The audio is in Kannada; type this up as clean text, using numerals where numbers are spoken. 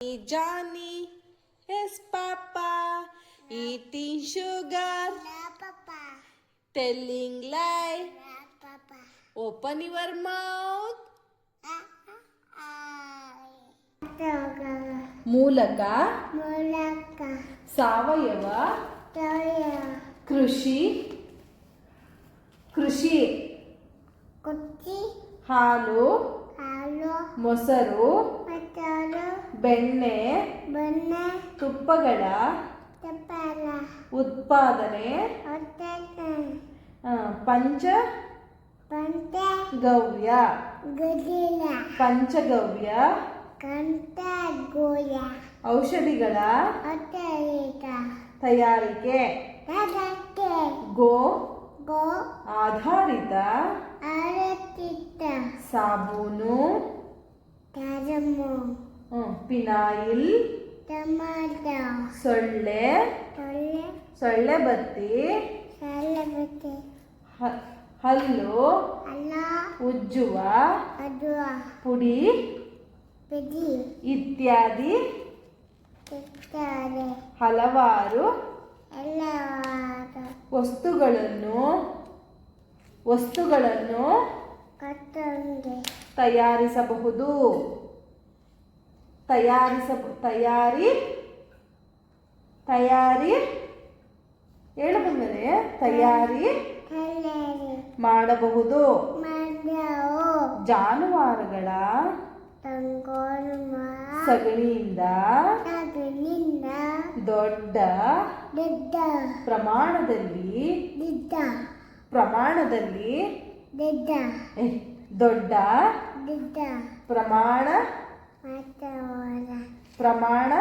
Johnny, yes, Papa. Eating sugar, No, Papa. telling lie. No, Papa. Open your mouth. ಮೂಲಕ ಮೂಲಕ ಸಾವಯವ ಕೃಷಿ ಕುಚ್ಚಿ ಹಾಲು ಹಾಲು ಮೊಸರು ಮೊಸರು ಬೆಣ್ಣೆ ಬೆಣ್ಣೆ ತುಪ್ಪಗಳ ತುಪ್ಪದ ಉತ್ಪಾದನೆ ಪಂಚ ಗವ್ಯ ಗುದಿಲ ಪಂಚಗವ್ಯ ಕಂಠ ಗೋಯ ಔಷಧಿಗಳ ಒತ್ತರಿಕ ತಯಾರಿಕೆ ತಗಕ್ಕೆ ಗೋ ಗೋ ಆಧಾರಿತ ಆರತಿತ್ತ ಸಾಬೂನು ತರಮು ಪಿನಾಯಿಲ್ ಟಮಾಟೋ ಸೊಳ್ಳೆ ತೊಳ್ಳೆ ಸೊಳ್ಳೆ ಬತ್ತಿ ಸಲ್ಲಬತ್ತೆ ಹಲ್ಲು ಅಲ್ಲ ಉಜ್ಜುವ ಅದು ಪುಡಿ ಬಿಡಿ ಇತ್ಯಾದಿ ತಿಕ್ತಾರೆ ಹಲವಾರು ಎಲ್ಲವಾದ ವಸ್ತುಗಳನ್ನು ಕಟ್ಟಂಗೆ ತಯಾರಿಸಬಹುದು ತಯಾರಿ ಹೇಳು ಬಂದರೆ ತಯಾರಿ ಕಲ್ಲರಿ ಮಾಡಬಹುದು ಮಾಡ್ಯಾವು ಜಾನುವಾರುಗಳ ತಂಗೋನು ಸಗಣಿಯಿಂದ ತಗನಿಂದ ದೊಡ್ಡ ದಿದ್ದ ಪ್ರಮಾಣದಲ್ಲಿ ದಿದ್ದ ದಿದ್ದ ದೊಡ್ಡ ದಿದ್ದ ಪ್ರಮಾಣ ಮಾತವರ ಪ್ರಮಾಣ